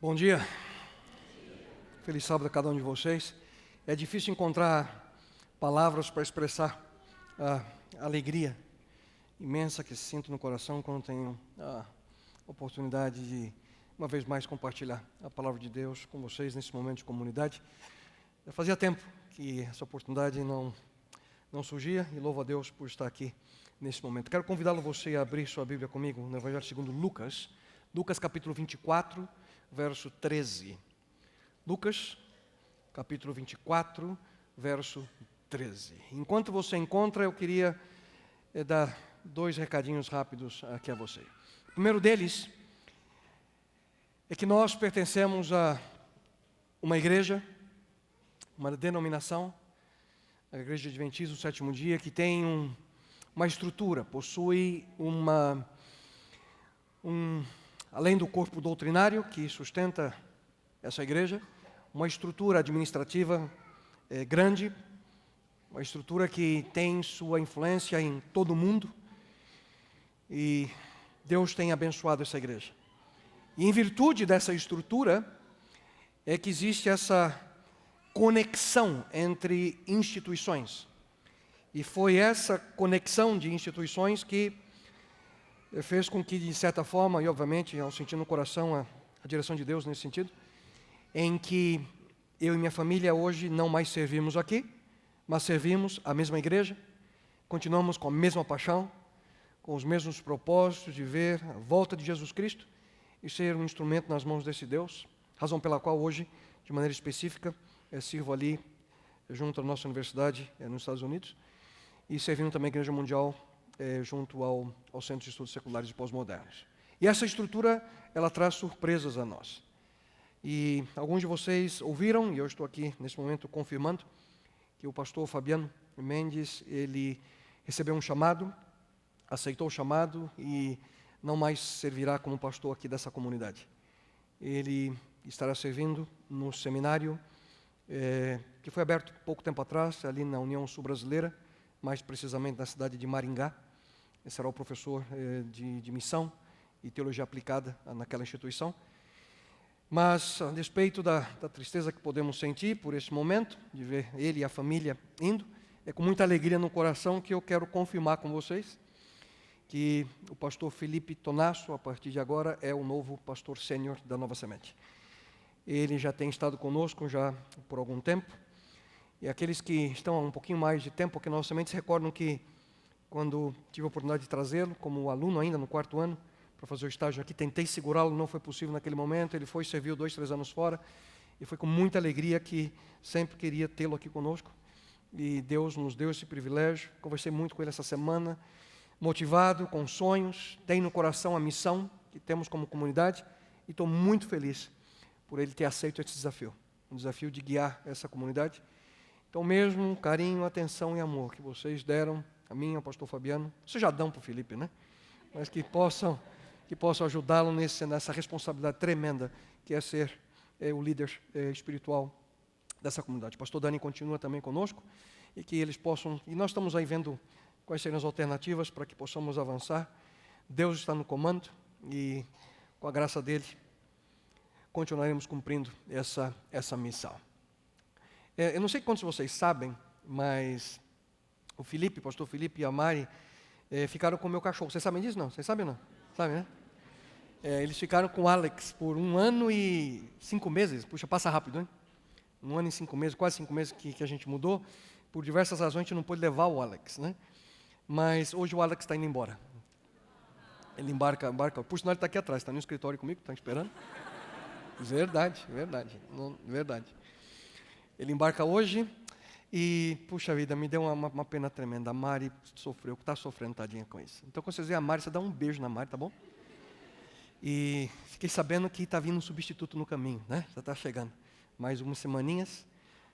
Bom dia, feliz sábado a cada um de vocês. É difícil encontrar palavras para expressar a alegria imensa que sinto no coração quando tenho a oportunidade de, uma vez mais, compartilhar a palavra de Deus com vocês nesse momento de comunidade. Já fazia tempo que essa oportunidade não surgia e louvo a Deus por estar aqui nesse momento. Quero convidá-lo você a abrir sua Bíblia comigo no Evangelho segundo Lucas, capítulo 24, verso 13. Lucas, capítulo 24, verso 13. Enquanto você encontra, eu queria dar dois recadinhos rápidos aqui a você. O primeiro deles é que nós pertencemos a uma igreja, uma denominação, a Igreja Adventista do Sétimo Dia, que tem uma estrutura, possui além do corpo doutrinário que sustenta essa igreja, uma estrutura administrativa grande, uma estrutura que tem sua influência em todo o mundo, e Deus tem abençoado essa igreja. E em virtude dessa estrutura, é que existe essa conexão entre instituições. E foi essa conexão de instituições que fez com que, de certa forma, e obviamente, ao sentir no coração a direção de Deus nesse sentido, em que eu e minha família hoje não mais servimos aqui, mas servimos a mesma igreja, continuamos com a mesma paixão, com os mesmos propósitos de ver a volta de Jesus Cristo e ser um instrumento nas mãos desse Deus, razão pela qual hoje, de maneira específica, sirvo ali junto à nossa universidade nos Estados Unidos e servindo também a Igreja Mundial junto ao Centro de Estudos Seculares e Pós-Modernos. E essa estrutura, ela traz surpresas a nós. E alguns de vocês ouviram, e eu estou aqui nesse momento confirmando, que o pastor Fabiano Mendes, ele recebeu um chamado, aceitou o chamado e não mais servirá como pastor aqui dessa comunidade. Ele estará servindo no seminário que foi aberto pouco tempo atrás, ali na União Sul-Brasileira, mais precisamente na cidade de Maringá. Ele será o professor de missão e teologia aplicada naquela instituição. Mas, a despeito da tristeza que podemos sentir por esse momento, de ver ele e a família indo, é com muita alegria no coração que eu quero confirmar com vocês que o pastor Felipe Tonasso, a partir de agora, é o novo pastor sênior da Nova Semente. Ele já tem estado conosco já por algum tempo, e aqueles que estão há um pouquinho mais de tempo aqui na Nova Semente se recordam que, quando tive a oportunidade de trazê-lo, como aluno ainda no quarto ano, para fazer o estágio aqui, tentei segurá-lo, não foi possível naquele momento, ele foi, serviu 2, 3 anos fora, e foi com muita alegria que sempre queria tê-lo aqui conosco, e Deus nos deu esse privilégio. Conversei muito com ele essa semana, motivado, com sonhos, tem no coração a missão que temos como comunidade, e estou muito feliz por ele ter aceito esse desafio, um desafio de guiar essa comunidade. Então, mesmo carinho, atenção e amor que vocês deram a mim, ao pastor Fabiano, vocês já dão para o Felipe, né? Mas que possam ajudá-lo nessa responsabilidade tremenda que é ser o líder espiritual dessa comunidade. O pastor Dani continua também conosco e que eles possam, e nós estamos aí vendo quais seriam as alternativas para que possamos avançar. Deus está no comando e, com a graça dele, continuaremos cumprindo essa missão. Eu não sei quantos de vocês sabem, mas o pastor Felipe e a Mari ficaram com o meu cachorro. Vocês sabem disso? Não? Vocês sabem ou não? Sabem, né? Eles ficaram com o Alex por 1 ano e 5 meses. Puxa, passa rápido, hein? 1 ano e 5 meses, quase 5 meses que a gente mudou. Por diversas razões a gente não pôde levar o Alex, né? Mas hoje o Alex está indo embora. Ele embarca. Por sinal, ele está aqui atrás, está no escritório comigo, está esperando. Verdade. Ele embarca hoje e, puxa vida, me deu uma pena tremenda. A Mari está sofrendo, tadinha, com isso. Então, quando vocês verem a Mari, você dá um beijo na Mari, tá bom? E fiquei sabendo que está vindo um substituto no caminho, né? Já está chegando. Mais umas semaninhas,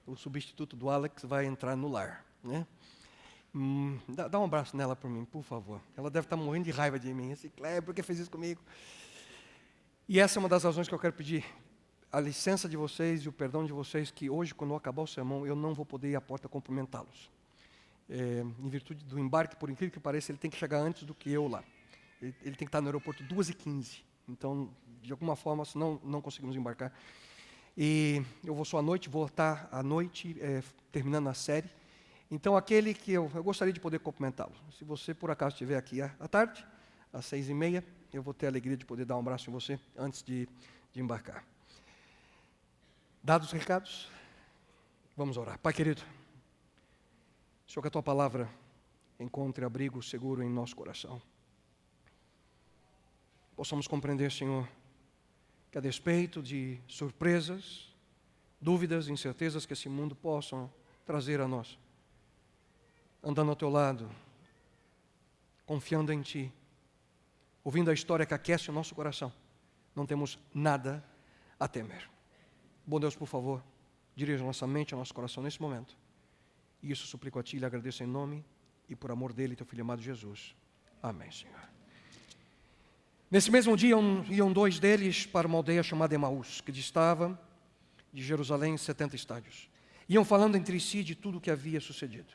o substituto do Alex vai entrar no lar, né? Dá um abraço nela por mim, por favor. Ela deve estar morrendo de raiva de mim. Assim, Cleber, por que fez isso comigo? E essa é uma das razões que eu quero pedir a licença de vocês e o perdão de vocês, que hoje, quando eu acabar o sermão, eu não vou poder ir à porta cumprimentá-los. Em virtude do embarque, por incrível que pareça, ele tem que chegar antes do que eu lá. Ele tem que estar no aeroporto 2h15. Então, de alguma forma, senão não conseguimos embarcar. E eu vou só à noite, vou estar à noite, terminando a série. Então, aquele que eu gostaria de poder cumprimentá-lo. Se você, por acaso, estiver aqui à tarde, às 6h30, eu vou ter a alegria de poder dar um abraço em você antes de embarcar. Dados os recados, vamos orar. Pai querido, Senhor, que a Tua palavra encontre abrigo seguro em nosso coração. Possamos compreender, Senhor, que a despeito de surpresas, dúvidas, incertezas que esse mundo possam trazer a nós, andando ao Teu lado, confiando em Ti, ouvindo a história que aquece o nosso coração, não temos nada a temer. Bom Deus, por favor, dirija nossa mente, nosso coração nesse momento. E isso suplico a Ti e lhe agradeço em nome e por amor dEle, Teu Filho amado Jesus. Amém, Senhor. Nesse mesmo dia iam dois deles para uma aldeia chamada Emaús, que distava de Jerusalém 70 estádios. Iam falando entre si de tudo o que havia sucedido.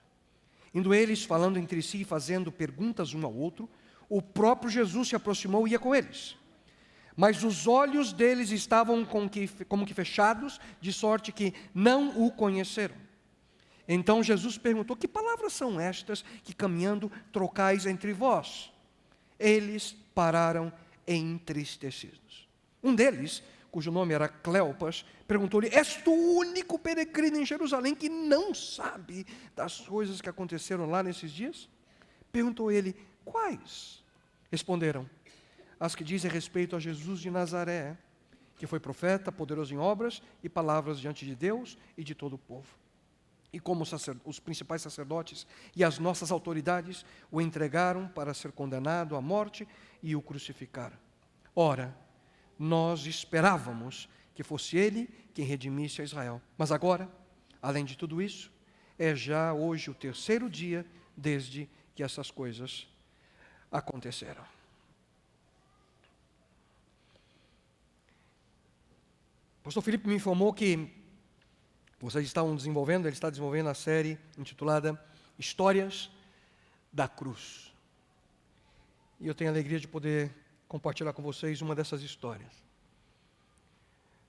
Indo eles falando entre si e fazendo perguntas um ao outro, o próprio Jesus se aproximou e ia com eles. Mas os olhos deles estavam como que fechados, de sorte que não o conheceram. Então Jesus perguntou: que palavras são estas que caminhando trocais entre vós? Eles pararam entristecidos. Um deles, cujo nome era Cleopas, perguntou-lhe: és tu o único peregrino em Jerusalém que não sabe das coisas que aconteceram lá nesses dias? Perguntou ele: quais? Responderam: as que dizem respeito a Jesus de Nazaré, que foi profeta, poderoso em obras e palavras diante de Deus e de todo o povo. E como os principais sacerdotes e as nossas autoridades o entregaram para ser condenado à morte e o crucificaram. Ora, nós esperávamos que fosse ele quem redimisse a Israel. Mas agora, além de tudo isso, é já hoje o terceiro dia desde que essas coisas aconteceram. O pastor Felipe me informou que vocês estavam desenvolvendo, ele está desenvolvendo a série intitulada Histórias da Cruz. E eu tenho a alegria de poder compartilhar com vocês uma dessas histórias.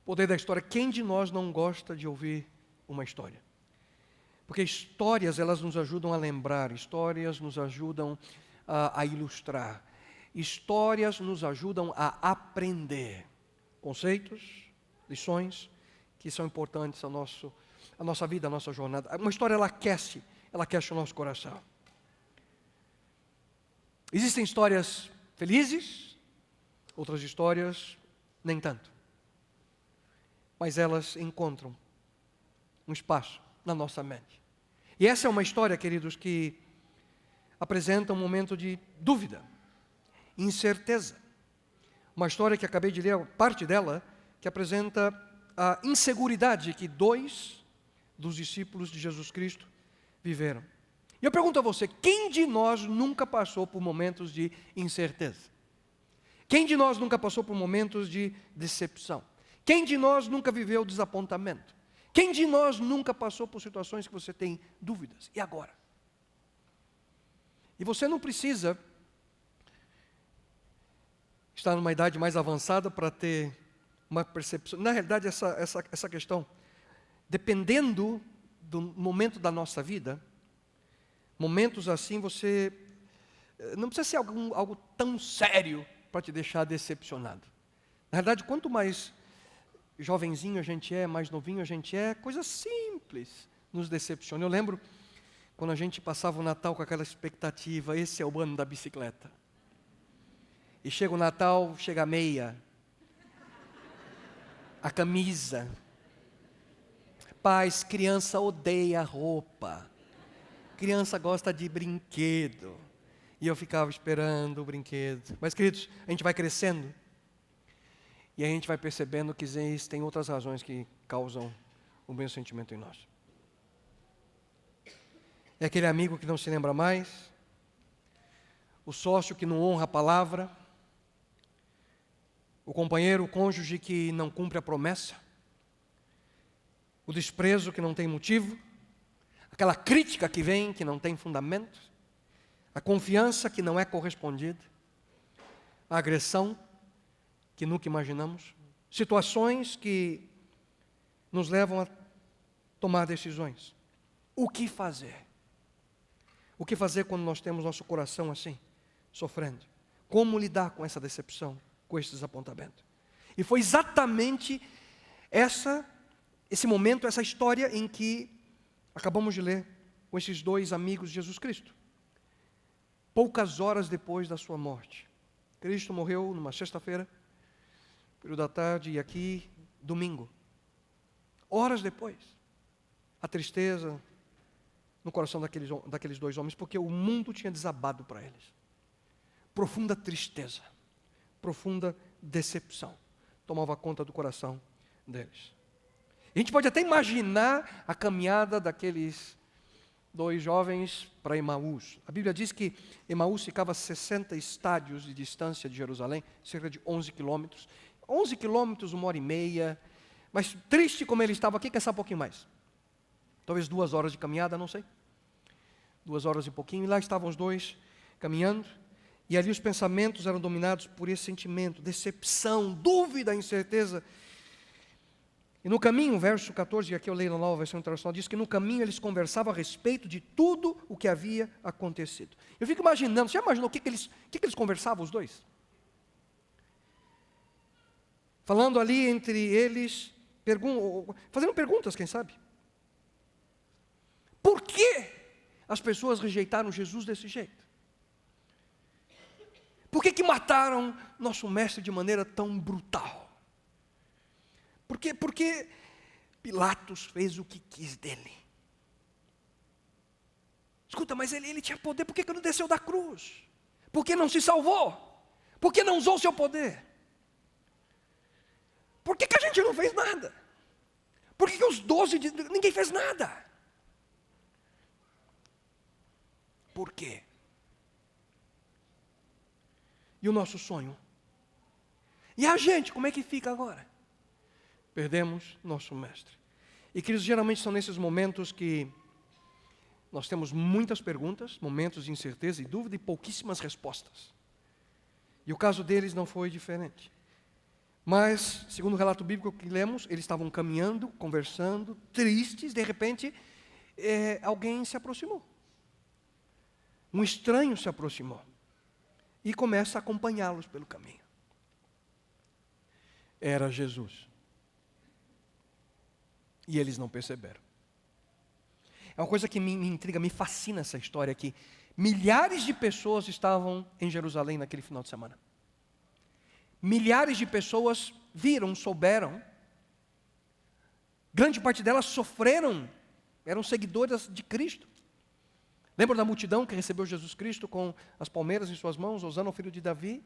O poder da história. Quem de nós não gosta de ouvir uma história? Porque histórias, elas nos ajudam a lembrar, histórias nos ajudam a ilustrar, histórias nos ajudam a aprender conceitos, lições que são importantes a nossa vida, a nossa jornada. Uma história, ela aquece o nosso coração. Existem histórias felizes, outras histórias nem tanto. Mas elas encontram um espaço na nossa mente. E essa é uma história, queridos, que apresenta um momento de dúvida, incerteza. Uma história que acabei de ler, parte dela, que apresenta a inseguridade que dois dos discípulos de Jesus Cristo viveram. E eu pergunto a você, quem de nós nunca passou por momentos de incerteza? Quem de nós nunca passou por momentos de decepção? Quem de nós nunca viveu desapontamento? Quem de nós nunca passou por situações que você tem dúvidas? E agora? E você não precisa estar numa idade mais avançada para ter uma percepção. Na realidade, essa questão, dependendo do momento da nossa vida, momentos assim você não precisa ser algo tão sério para te deixar decepcionado. Na realidade, quanto mais jovenzinho a gente é, mais novinho a gente é, coisas simples nos decepcionam. Eu lembro quando a gente passava o Natal com aquela expectativa: esse é o ano da bicicleta. E chega o Natal, chega a meia, a camisa. Pais, criança odeia roupa. Criança gosta de brinquedo. E eu ficava esperando o brinquedo. Mas, queridos, a gente vai crescendo. E a gente vai percebendo que existem outras razões que causam o mesmo sentimento em nós. É aquele amigo que não se lembra mais. O sócio que não honra a palavra. O companheiro, o cônjuge que não cumpre a promessa. O desprezo que não tem motivo. Aquela crítica que vem, que não tem fundamento. A confiança que não é correspondida. A agressão que nunca imaginamos, situações que nos levam a tomar decisões. O que fazer? O que fazer quando nós temos nosso coração assim, sofrendo? Como lidar com essa decepção, com esse desapontamento? E foi exatamente esse momento, essa história em que acabamos de ler com esses dois amigos de Jesus Cristo. Poucas horas depois da sua morte. Cristo morreu numa sexta-feira, período da tarde, e aqui, domingo. Horas depois, a tristeza no coração daqueles dois homens, porque o mundo tinha desabado para eles. Profunda tristeza, profunda decepção tomava conta do coração deles. A gente pode até imaginar a caminhada daqueles dois jovens para Emaús. A Bíblia diz que Emaús ficava a 60 estádios de distância de Jerusalém, cerca de 11 quilômetros. 11 quilômetros, 1h30, mas triste como ele estava aqui, quer saber um pouquinho mais. Talvez 2 horas de caminhada, não sei. 2 horas e pouquinho, e lá estavam os dois caminhando, e ali os pensamentos eram dominados por esse sentimento, decepção, dúvida, incerteza. E no caminho, verso 14, e aqui eu leio na Nova Versão Internacional, diz que no caminho eles conversavam a respeito de tudo o que havia acontecido. Eu fico imaginando, você já imaginou o que eles conversavam, os dois? Falando ali entre eles, fazendo perguntas, quem sabe? Por que as pessoas rejeitaram Jesus desse jeito? Por que mataram nosso mestre de maneira tão brutal? Porque Pilatos fez o que quis dele. Escuta, mas ele tinha poder, por que não desceu da cruz? Por que não se salvou? Por que não usou o seu poder? Por que a gente não fez nada? Por que os 12, ninguém fez nada? Por quê? E o nosso sonho? E a gente, como é que fica agora? Perdemos nosso mestre. E queridos, geralmente são nesses momentos que nós temos muitas perguntas, momentos de incerteza e dúvida e pouquíssimas respostas. E o caso deles não foi diferente. Mas, segundo o relato bíblico que lemos, eles estavam caminhando, conversando, tristes, de repente, alguém se aproximou. Um estranho se aproximou e começa a acompanhá-los pelo caminho. Era Jesus. E eles não perceberam. É uma coisa que me intriga, me fascina essa história aqui. Milhares de pessoas estavam em Jerusalém naquele final de semana. Milhares de pessoas viram, souberam. Grande parte delas sofreram, eram seguidoras de Cristo. Lembra da multidão que recebeu Jesus Cristo com as palmeiras em suas mãos, Hosana, o filho de Davi?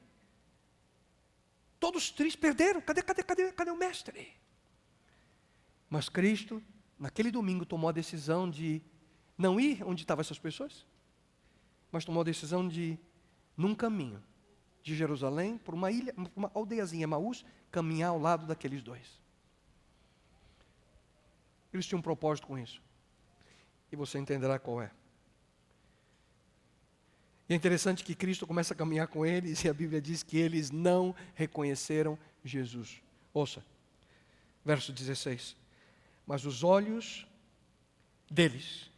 Todos tristes, perderam, cadê o mestre? Mas Cristo, naquele domingo, tomou a decisão de não ir onde estavam essas pessoas, mas tomou a decisão de, num caminho de Jerusalém, por uma ilha, uma aldeiazinha, Emaús, caminhar ao lado daqueles dois. Eles tinham um propósito com isso. E você entenderá qual é. E é interessante que Cristo começa a caminhar com eles e a Bíblia diz que eles não reconheceram Jesus. Ouça, verso 16. Mas os olhos deles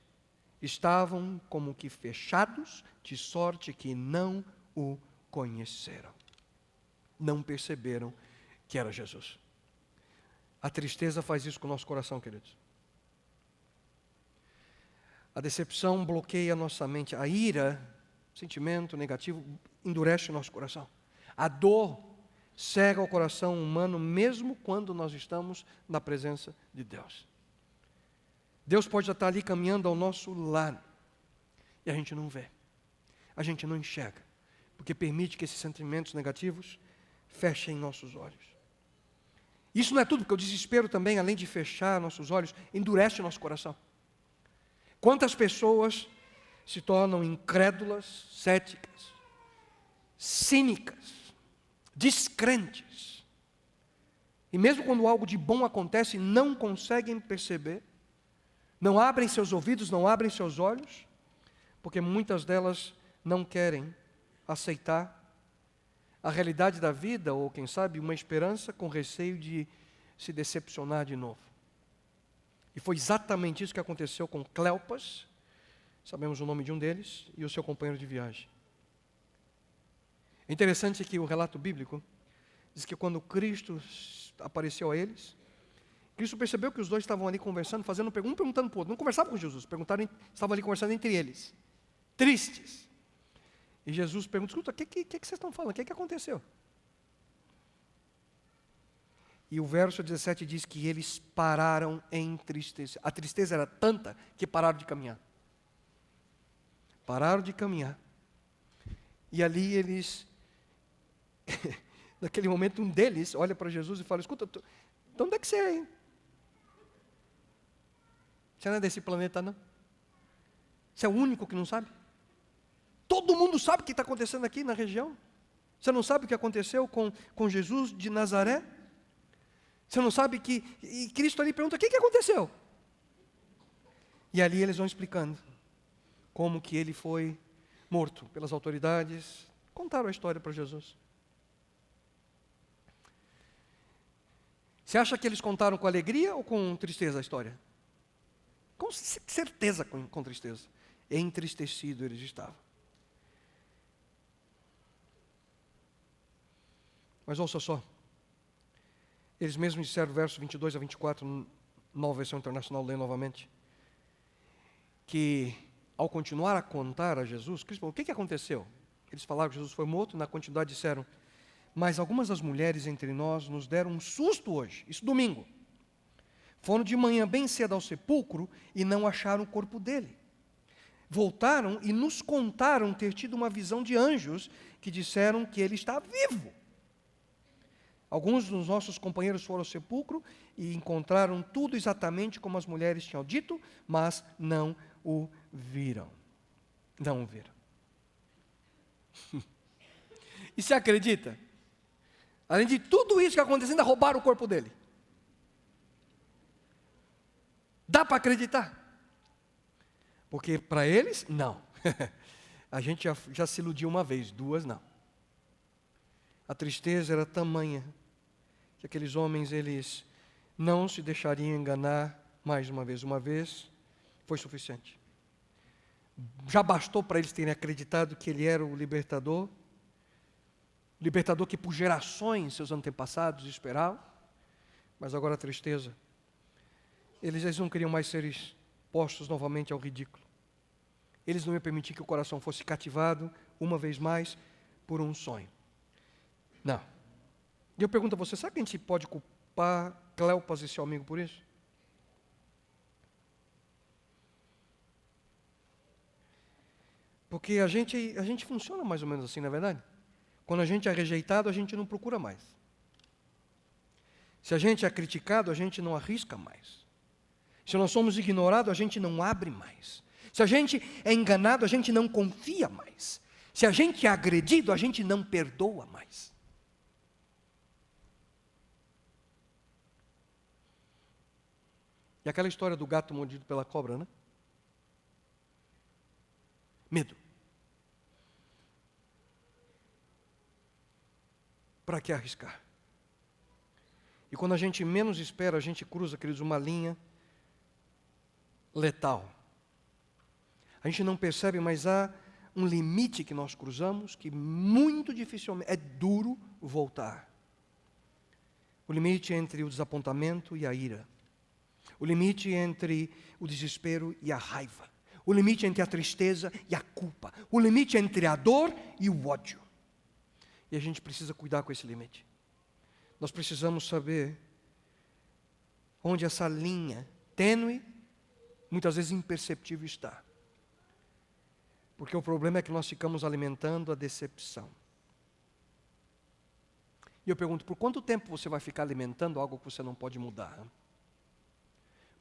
estavam como que fechados, de sorte que não o conheceram. Não perceberam que era Jesus. A tristeza faz isso com o nosso coração, queridos. A decepção bloqueia a nossa mente. A ira, sentimento negativo, endurece o nosso coração. A dor cega o coração humano, mesmo quando nós estamos na presença de Deus. Deus pode estar ali caminhando ao nosso lado, e a gente não vê, a gente não enxerga, porque permite que esses sentimentos negativos fechem nossos olhos. Isso não é tudo, porque o desespero também, além de fechar nossos olhos, endurece o nosso coração. Quantas pessoas se tornam incrédulas, céticas, cínicas, descrentes. E mesmo quando algo de bom acontece, não conseguem perceber, não abrem seus ouvidos, não abrem seus olhos, porque muitas delas não querem aceitar a realidade da vida, ou quem sabe uma esperança com receio de se decepcionar de novo. E foi exatamente isso que aconteceu com Cleopas, sabemos o nome de um deles, e o seu companheiro de viagem. É interessante que o relato bíblico diz que quando Cristo apareceu a eles, Cristo percebeu que os dois estavam ali conversando, fazendo um perguntando para o outro. Não conversavam com Jesus, estavam ali conversando entre eles, tristes. E Jesus pergunta: escuta, o que vocês estão falando? O que aconteceu? E o verso 17 diz que eles pararam em tristeza. A tristeza era tanta que pararam de caminhar. Pararam de caminhar. E ali eles, naquele momento, um deles olha para Jesus e fala: escuta, de onde é que você é, hein? Você não é desse planeta, não? Você é o único que não sabe? Todo mundo sabe o que está acontecendo aqui na região. Você não sabe o que aconteceu com Jesus de Nazaré? Você não sabe que... E Cristo ali pergunta: o que aconteceu? E ali eles vão explicando como que ele foi morto pelas autoridades. Contaram a história para Jesus. Você acha que eles contaram com alegria ou com tristeza a história? Com certeza com tristeza. Entristecido eles estavam. Mas ouça só. Eles mesmos disseram, versos 22 a 24, nova versão internacional, leio novamente, que ao continuar a contar a Jesus, Cristo falou: o que aconteceu? Eles falaram que Jesus foi morto, na continuidade disseram: mas algumas das mulheres entre nós nos deram um susto hoje, isso domingo. Foram de manhã bem cedo ao sepulcro e não acharam o corpo dele. Voltaram e nos contaram ter tido uma visão de anjos que disseram que ele está vivo. Alguns dos nossos companheiros foram ao sepulcro e encontraram tudo exatamente como as mulheres tinham dito, mas não o viram. Não o viram. E você acredita? Além de tudo isso que aconteceu, ainda roubaram o corpo dele. Dá para acreditar? Porque para eles, não. A gente já se iludiu uma vez, duas não. A tristeza era tamanha que aqueles homens, eles não se deixariam enganar mais uma vez. Uma vez foi suficiente. Já bastou para eles terem acreditado que ele era o libertador que por gerações seus antepassados esperavam, mas agora a tristeza. Eles não queriam mais ser postos novamente ao ridículo. Eles não iam permitir que o coração fosse cativado uma vez mais por um sonho. Não. E eu pergunto a você: será que a gente pode culpar Cleopas e seu amigo por isso? Porque a gente funciona mais ou menos assim, não é verdade? Quando a gente é rejeitado, a gente não procura mais. Se a gente é criticado, a gente não arrisca mais. Se nós somos ignorados, a gente não abre mais. Se a gente é enganado, a gente não confia mais. Se a gente é agredido, a gente não perdoa mais. E aquela história do gato mordido pela cobra, né? Medo. Para que arriscar? E quando a gente menos espera, a gente cruza, queridos, uma linha letal. A gente não percebe, mas há um limite que nós cruzamos, que muito dificilmente, é duro voltar. O limite entre o desapontamento e a ira. O limite entre o desespero e a raiva. O limite entre a tristeza e a culpa. O limite entre a dor e o ódio. E a gente precisa cuidar com esse limite. Nós precisamos saber onde essa linha tênue, muitas vezes imperceptível, está. Porque o problema é que nós ficamos alimentando a decepção. E eu pergunto: por quanto tempo você vai ficar alimentando algo que você não pode mudar?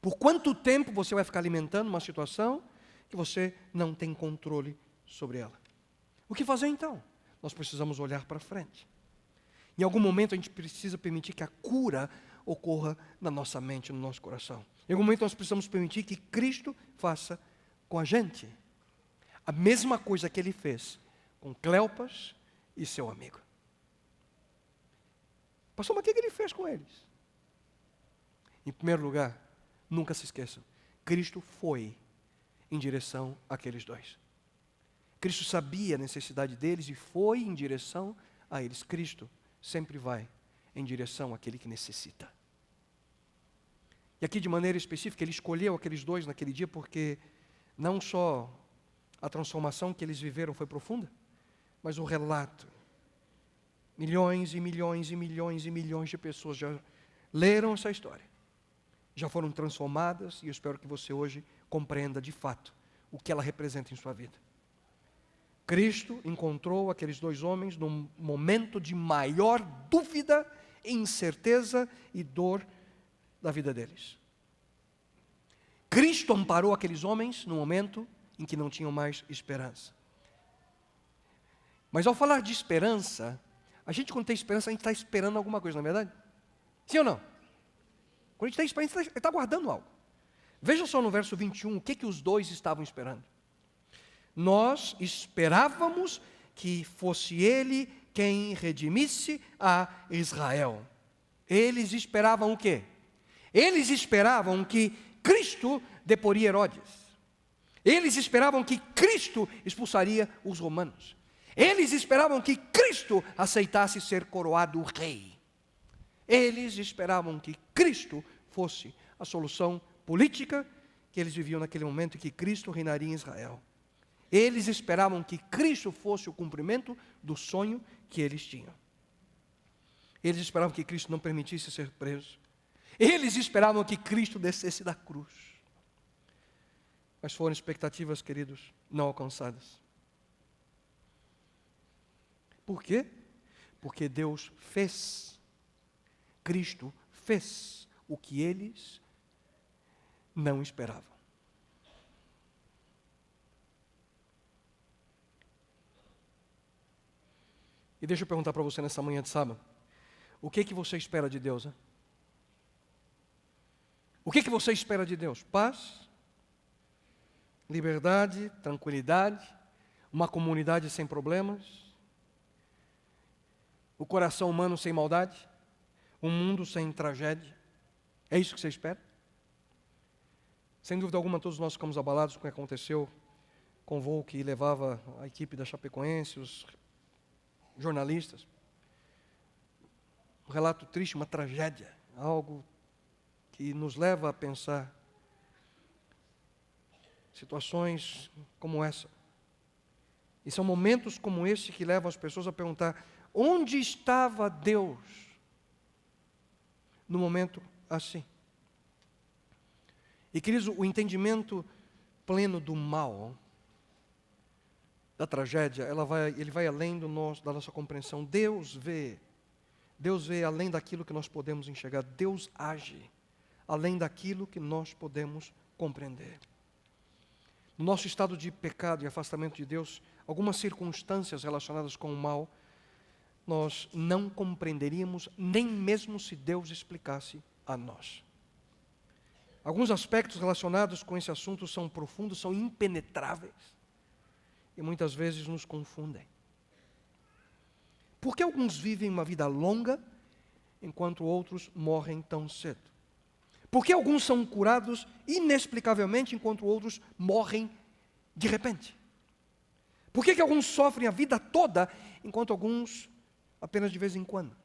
Por quanto tempo você vai ficar alimentando uma situação que você não tem controle sobre ela? O que fazer então? Nós precisamos olhar para frente. Em algum momento a gente precisa permitir que a cura ocorra na nossa mente, no nosso coração. Em algum momento nós precisamos permitir que Cristo faça com a gente a mesma coisa que Ele fez com Cleopas e seu amigo. Pastor, mas o que ele fez com eles? Em primeiro lugar, nunca se esqueçam, Cristo foi em direção àqueles dois. Cristo sabia a necessidade deles e foi em direção a eles. Cristo sempre vai em direção àquele que necessita. E aqui de maneira específica, ele escolheu aqueles dois naquele dia porque não só a transformação que eles viveram foi profunda, mas o relato. Milhões e milhões e milhões e milhões de pessoas já leram essa história. Já foram transformadas e eu espero que você hoje compreenda de fato o que ela representa em sua vida. Cristo encontrou aqueles dois homens num momento de maior dúvida, incerteza e dor da vida deles. Cristo amparou aqueles homens no momento em que não tinham mais esperança. Mas ao falar de esperança, a gente quando tem esperança, a gente está esperando alguma coisa, não é verdade? Sim ou não? Quando a gente tem esperança, a gente está guardando algo. Veja só no verso 21, o que os dois estavam esperando. Nós esperávamos que fosse ele quem redimisse a Israel. Eles esperavam o quê? Eles esperavam que Cristo deporia Herodes. Eles esperavam que Cristo expulsaria os romanos. Eles esperavam que Cristo aceitasse ser coroado rei. Eles esperavam que Cristo fosse a solução política que eles viviam naquele momento e que Cristo reinaria em Israel. Eles esperavam que Cristo fosse o cumprimento do sonho que eles tinham. Eles esperavam que Cristo não permitisse ser preso. Eles esperavam que Cristo descesse da cruz. Mas foram expectativas, queridos, não alcançadas. Por quê? Porque Deus fez. Cristo fez o que eles não esperavam. E deixa eu perguntar para você nessa manhã de sábado, o que você espera de Deus? Hein? O que você espera de Deus? Paz, liberdade, tranquilidade, uma comunidade sem problemas, o coração humano sem maldade, um mundo sem tragédia. É isso que você espera? Sem dúvida alguma, todos nós ficamos abalados com o que aconteceu com o voo que levava a equipe da Chapecoense, os jornalistas. Um relato triste, uma tragédia, algo que nos leva a pensar situações como essa. E são momentos como esse que levam as pessoas a perguntar: onde estava Deus no momento assim? E queridos, o entendimento pleno do mal, da tragédia, ele vai além da nossa compreensão. Deus vê além daquilo que nós podemos enxergar. Deus age além daquilo que nós podemos compreender. No nosso estado de pecado e afastamento de Deus, algumas circunstâncias relacionadas com o mal, nós não compreenderíamos nem mesmo se Deus explicasse a nós. Alguns aspectos relacionados com esse assunto são profundos, são impenetráveis e muitas vezes nos confundem. Por que alguns vivem uma vida longa enquanto outros morrem tão cedo? Por que alguns são curados inexplicavelmente enquanto outros morrem de repente? Por que alguns sofrem a vida toda enquanto alguns apenas de vez em quando?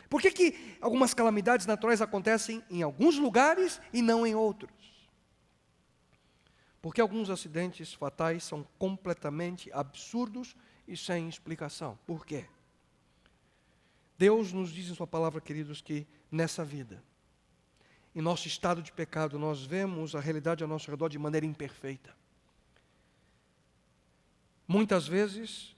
Por que algumas calamidades naturais acontecem em alguns lugares e não em outros? Porque alguns acidentes fatais são completamente absurdos e sem explicação. Por quê? Deus nos diz em sua palavra, queridos, que nessa vida, em nosso estado de pecado, nós vemos a realidade ao nosso redor de maneira imperfeita. Muitas vezes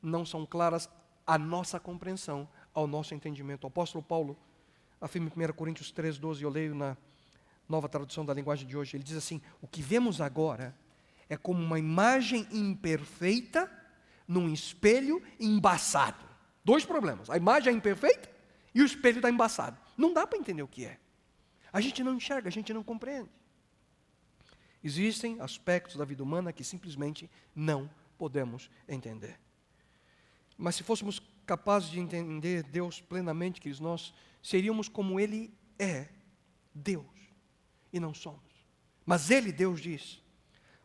não são claras a nossa compreensão, ao nosso entendimento. O apóstolo Paulo afirma em 1 Coríntios 3,12, eu leio na nova tradução da linguagem de hoje, ele diz assim: o que vemos agora é como uma imagem imperfeita num espelho embaçado. Dois problemas, a imagem é imperfeita e o espelho está embaçado. Não dá para entender o que é. A gente não enxerga, a gente não compreende. Existem aspectos da vida humana que simplesmente não podemos entender. Mas se fôssemos capazes de entender Deus plenamente, queridos, nós seríamos como Ele é, Deus, e não somos. Mas Ele, Deus, diz: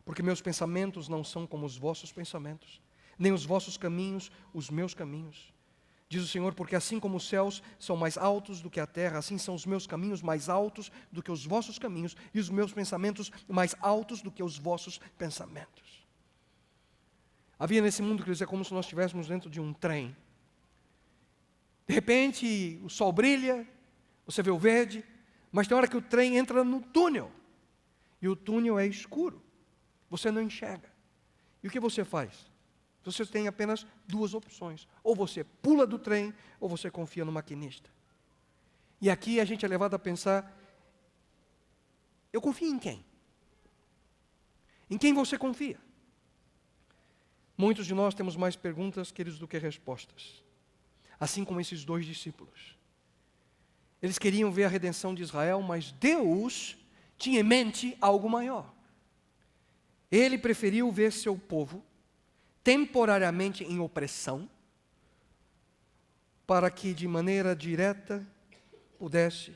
porque meus pensamentos não são como os vossos pensamentos, nem os vossos caminhos os meus caminhos. Diz o Senhor: porque assim como os céus são mais altos do que a terra, assim são os meus caminhos mais altos do que os vossos caminhos, e os meus pensamentos mais altos do que os vossos pensamentos. Havia nesse mundo, quer dizer, como se nós estivéssemos dentro de um trem. De repente, o sol brilha, você vê o verde, mas tem hora que o trem entra no túnel, e o túnel é escuro, você não enxerga. E o que você faz? Você tem apenas duas opções: ou você pula do trem, ou você confia no maquinista. E aqui a gente é levado a pensar: eu confio em quem? Em quem você confia? Muitos de nós temos mais perguntas, queridos, do que respostas. Assim como esses dois discípulos. Eles queriam ver a redenção de Israel, mas Deus tinha em mente algo maior. Ele preferiu ver seu povo temporariamente em opressão, para que de maneira direta pudesse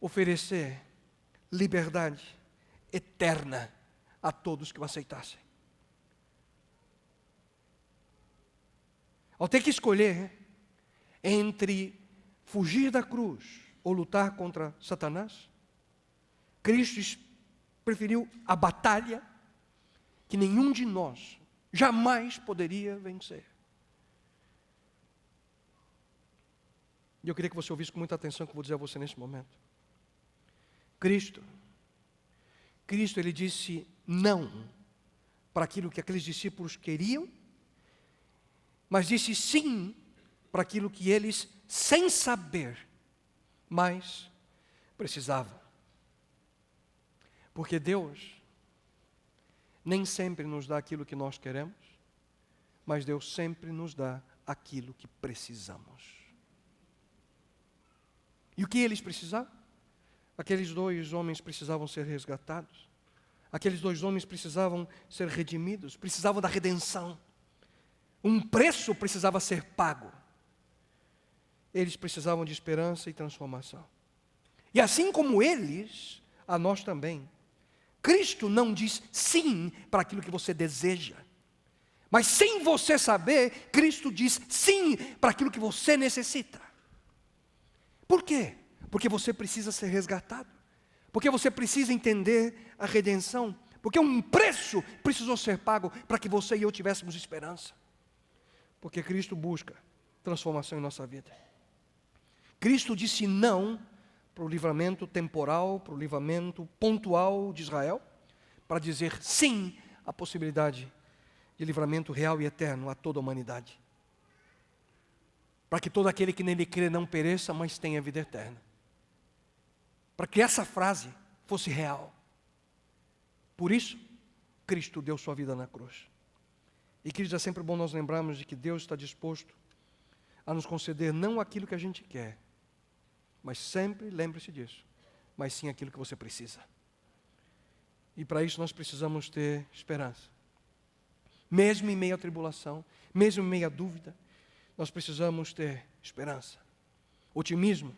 oferecer liberdade eterna a todos que o aceitassem. Ao ter que escolher entre fugir da cruz ou lutar contra Satanás, Cristo preferiu a batalha que nenhum de nós jamais poderia vencer. E eu queria que você ouvisse com muita atenção o que eu vou dizer a você nesse momento. Cristo, ele disse não para aquilo que aqueles discípulos queriam, mas disse sim para aquilo que eles, sem saber, mais precisavam. Porque Deus nem sempre nos dá aquilo que nós queremos, mas Deus sempre nos dá aquilo que precisamos. E o que eles precisavam? Aqueles dois homens precisavam ser resgatados. Aqueles dois homens precisavam ser redimidos, precisavam da redenção. Um preço precisava ser pago. Eles precisavam de esperança e transformação. E assim como eles, a nós também. Cristo não diz sim para aquilo que você deseja. Mas sem você saber, Cristo diz sim para aquilo que você necessita. Por quê? Porque você precisa ser resgatado. Porque você precisa entender a redenção. Porque um preço precisou ser pago para que você e eu tivéssemos esperança. Porque Cristo busca transformação em nossa vida. Cristo disse não para o livramento temporal, para o livramento pontual de Israel, para dizer sim à possibilidade de livramento real e eterno a toda a humanidade. Para que todo aquele que nele crê não pereça, mas tenha vida eterna. Para que essa frase fosse real. Por isso, Cristo deu sua vida na cruz. E, queridos, é sempre bom nós lembrarmos de que Deus está disposto a nos conceder não aquilo que a gente quer, mas sempre, lembre-se disso, mas sim aquilo que você precisa. E para isso nós precisamos ter esperança. Mesmo em meio à tribulação, mesmo em meio à dúvida, nós precisamos ter esperança. Otimismo,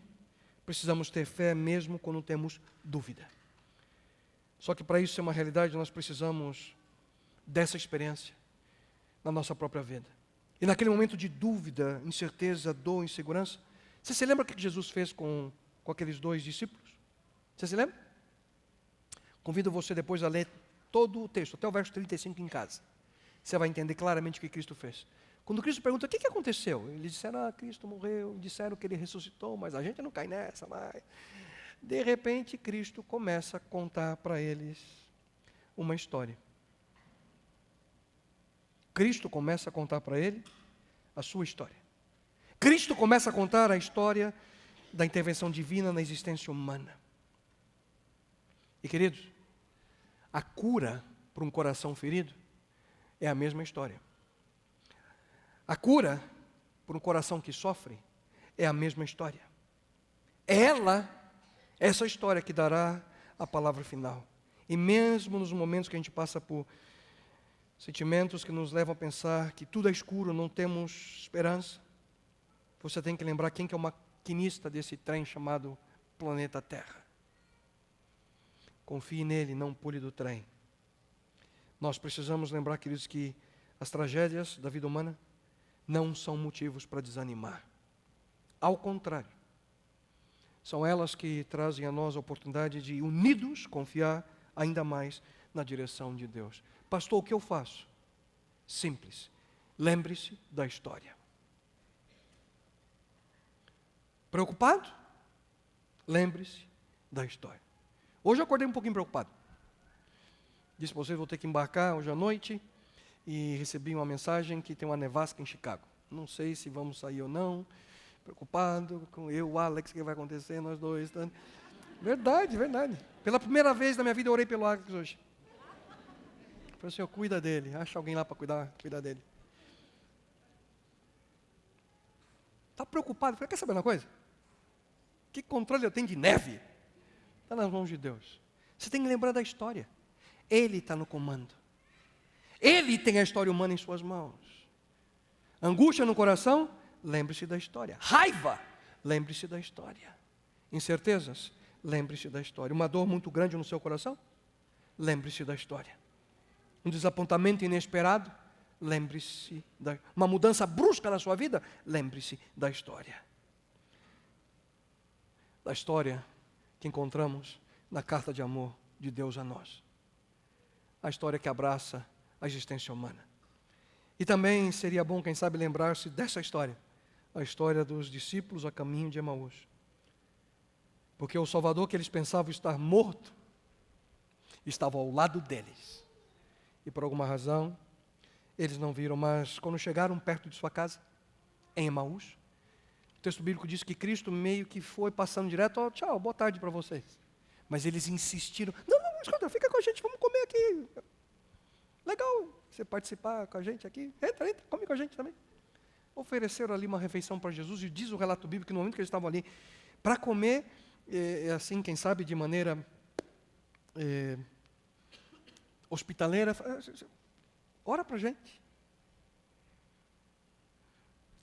precisamos ter fé mesmo quando temos dúvida. Só que para isso ser uma realidade, nós precisamos dessa experiência na nossa própria vida. E naquele momento de dúvida, incerteza, dor, insegurança, você se lembra o que Jesus fez com aqueles dois discípulos? Você se lembra? Convido você depois a ler todo o texto, até o verso 35 em casa. Você vai entender claramente o que Cristo fez. Quando Cristo pergunta, o que aconteceu? Eles disseram, Cristo morreu, disseram que Ele ressuscitou, mas a gente não cai nessa mais. De repente, Cristo começa a contar para eles uma história. Cristo começa a contar para ele a sua história. Cristo começa a contar a história da intervenção divina na existência humana. E, queridos, a cura para um coração ferido é a mesma história. A cura para um coração que sofre é a mesma história. É essa história que dará a palavra final. E mesmo nos momentos que a gente passa por sentimentos que nos levam a pensar que tudo é escuro, não temos esperança, você tem que lembrar quem que é o maquinista desse trem chamado planeta Terra. Confie nele, não pule do trem. Nós precisamos lembrar, queridos, que as tragédias da vida humana não são motivos para desanimar. Ao contrário, são elas que trazem a nós a oportunidade de, unidos, confiar ainda mais na direção de Deus. Pastor, o que eu faço? Simples. Lembre-se da história. Preocupado? Lembre-se da história. Hoje eu acordei um pouquinho preocupado. Disse para vocês, vou ter que embarcar hoje à noite e recebi uma mensagem que tem uma nevasca em Chicago. Não sei se vamos sair ou não. Preocupado com eu, o Alex, o que vai acontecer, nós dois. Tá? Verdade, verdade. Pela primeira vez na minha vida eu orei pelo Alex hoje. Falei, Senhor, cuida dele. Acha alguém lá para cuidar dele. Está preocupado? Falei, quer saber uma coisa? Que controle eu tenho de neve? Está nas mãos de Deus. Você tem que lembrar da história. Ele está no comando. Ele tem a história humana em suas mãos. Angústia no coração? Lembre-se da história. Raiva? Lembre-se da história. Incertezas? Lembre-se da história. Uma dor muito grande no seu coração? Lembre-se da história. Um desapontamento inesperado? Lembre-se da... Uma mudança brusca na sua vida? Lembre-se da história. Da história que encontramos na carta de amor de Deus a nós. A história que abraça a existência humana. E também seria bom, quem sabe, lembrar-se dessa história. A história dos discípulos a caminho de Emaús. Porque o Salvador que eles pensavam estar morto, estava ao lado deles. E por alguma razão, eles não viram, mas quando chegaram perto de sua casa, em Emaús, o texto bíblico diz que Cristo meio que foi passando direto, oh, tchau, boa tarde para vocês. Mas eles insistiram, não, escuta, fica com a gente, vamos comer aqui. Legal você participar com a gente aqui, entra, come com a gente também. Ofereceram ali uma refeição para Jesus, e diz o relato bíblico que no momento que eles estavam ali para comer, assim, quem sabe, de maneira hospitaleira, ora para a gente.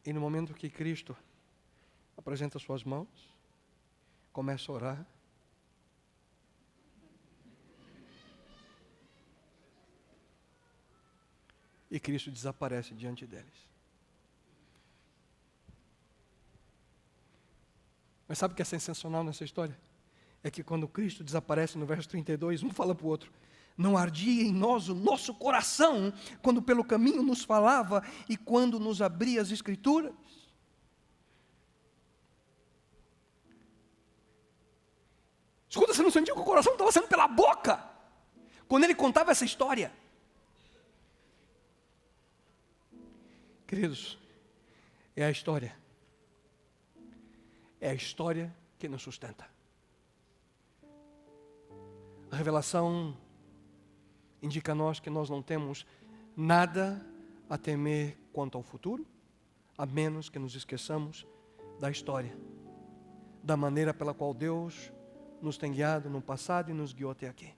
E no momento que Cristo apresenta suas mãos, começa a orar, e Cristo desaparece diante deles. Mas sabe o que é sensacional nessa história? É que quando Cristo desaparece no verso 32, um fala para o outro, não ardia em nós o nosso coração, quando pelo caminho nos falava e quando nos abria as Escrituras? Escuta, você não sentiu que o coração estava saindo pela boca, quando ele contava essa história? Queridos, é a história. É a história que nos sustenta. A revelação indica a nós que nós não temos nada a temer quanto ao futuro, a menos que nos esqueçamos da história, da maneira pela qual Deus nos tem guiado no passado e nos guiou até aqui.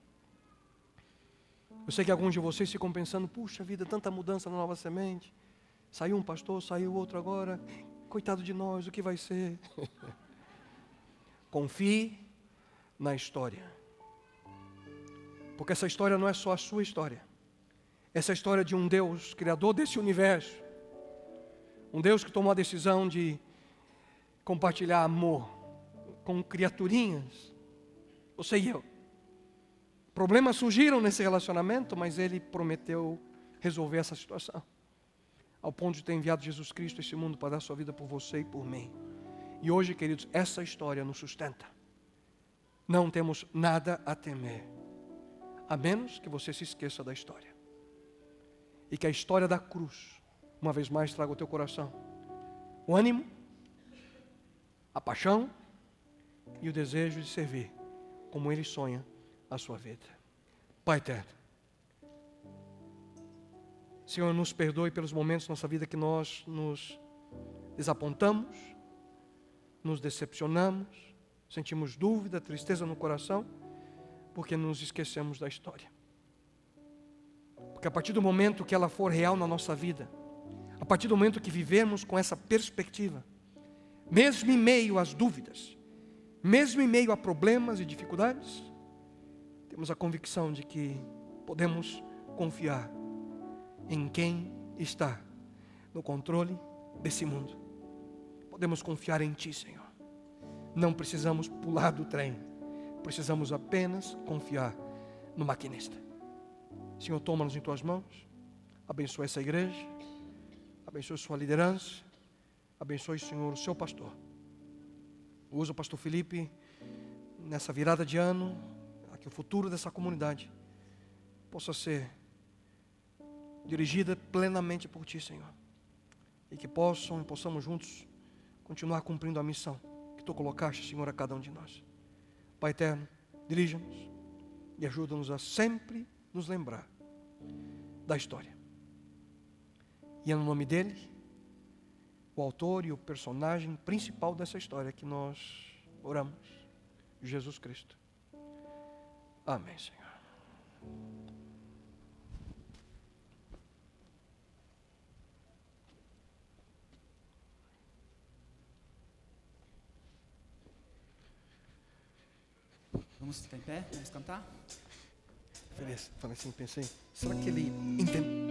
Eu sei que alguns de vocês ficam pensando, puxa vida, tanta mudança na Nova Semente. Saiu um pastor, saiu outro agora. Coitado de nós, o que vai ser? Confie na história. Porque essa história não é só a sua história. Essa é a história de um Deus, criador desse universo. Um Deus que tomou a decisão de compartilhar amor com criaturinhas. Você e eu. Problemas surgiram nesse relacionamento, mas Ele prometeu resolver essa situação. Ao ponto de ter enviado Jesus Cristo a esse mundo para dar sua vida por você e por mim. E hoje, queridos, essa história nos sustenta. Não temos nada a temer, a menos que você se esqueça da história. E que a história da cruz, uma vez mais, traga ao teu coração o ânimo, a paixão e o desejo de servir, como Ele sonha a sua vida. Pai eterno, Senhor, nos perdoe pelos momentos da nossa vida que nós nos desapontamos, nos decepcionamos, sentimos dúvida, tristeza no coração, porque nos esquecemos da história. Porque a partir do momento que ela for real na nossa vida, a partir do momento que vivemos com essa perspectiva, mesmo em meio às dúvidas, mesmo em meio a problemas e dificuldades, temos a convicção de que podemos confiar em quem está no controle desse mundo. Podemos confiar em Ti, Senhor. Não precisamos pular do trem, precisamos apenas confiar no maquinista. Senhor, toma-nos em Tuas mãos, abençoa essa igreja, abençoe sua liderança, abençoe, Senhor, o seu pastor. Usa o pastor Felipe nessa virada de ano, que o futuro dessa comunidade possa ser dirigida plenamente por Ti, Senhor. E que possamos juntos continuar cumprindo a missão que Tu colocaste, Senhor, a cada um de nós. Pai eterno, dirija-nos e ajuda-nos a sempre nos lembrar da história. E é no nome dEle, o autor e o personagem principal dessa história, que nós oramos, Jesus Cristo. Amém, Senhor. Vamos ficar em pé? Vamos cantar? Falei assim, pensei, será que ele entende?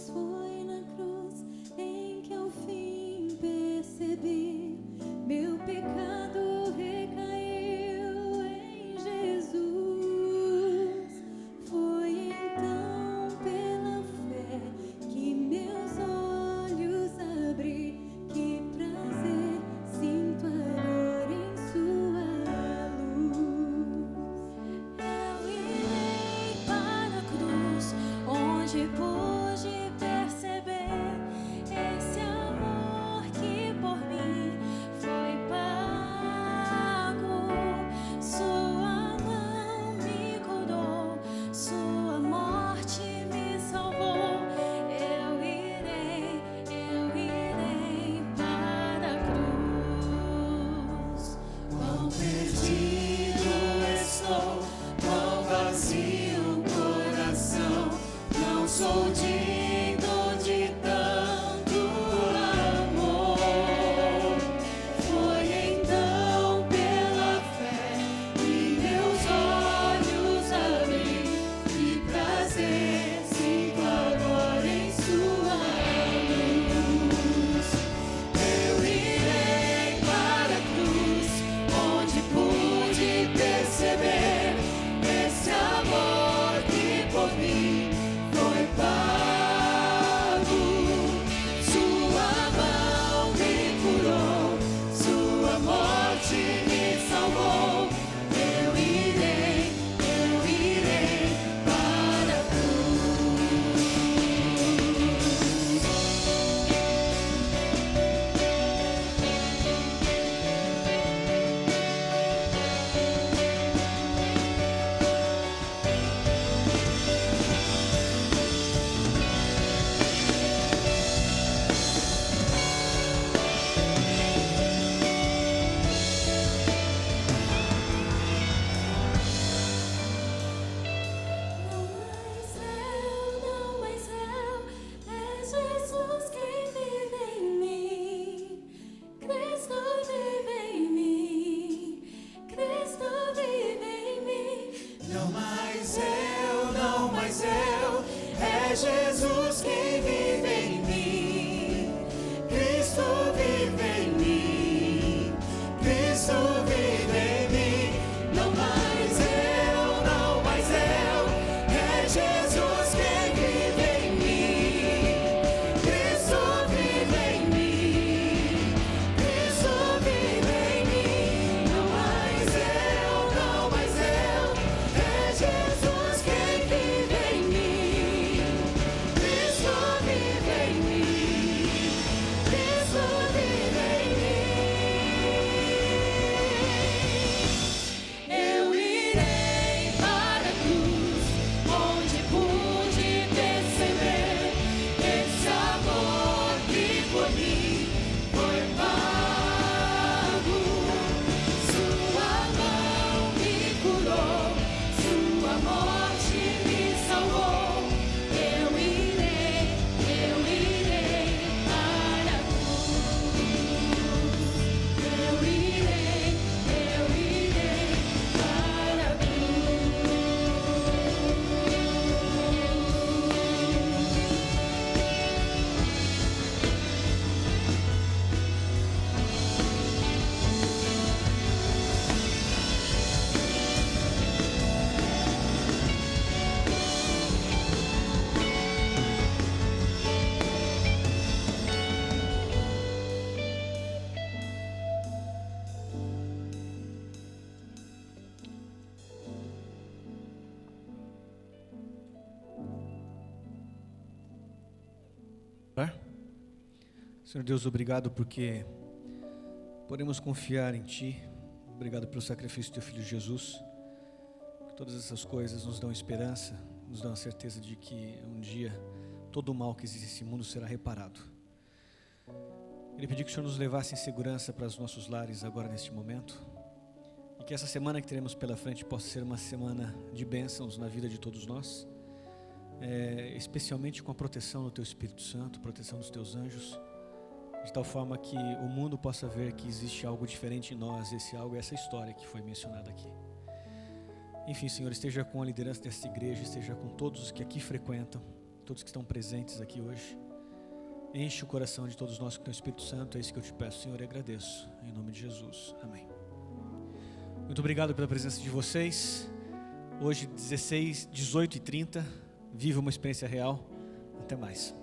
Foi na cruz em que ao fim percebi meu pecado. Senhor Deus, obrigado porque podemos confiar em Ti. Obrigado pelo sacrifício do Teu Filho Jesus. Que todas essas coisas nos dão esperança, nos dão a certeza de que um dia todo o mal que existe nesse mundo será reparado. Queria pedir que o Senhor nos levasse em segurança para os nossos lares agora neste momento. E que essa semana que teremos pela frente possa ser uma semana de bênçãos na vida de todos nós. Especialmente com a proteção do Teu Espírito Santo, proteção dos Teus anjos. De tal forma que o mundo possa ver que existe algo diferente em nós. Esse algo é essa história que foi mencionada aqui. Enfim, Senhor, esteja com a liderança desta igreja, esteja com todos os que aqui frequentam, todos que estão presentes aqui hoje. Enche o coração de todos nós com o Teu Espírito Santo. É isso que eu te peço, Senhor, e agradeço. Em nome de Jesus. Amém. Muito obrigado pela presença de vocês. Hoje, 18h30. Viva uma experiência real. Até mais.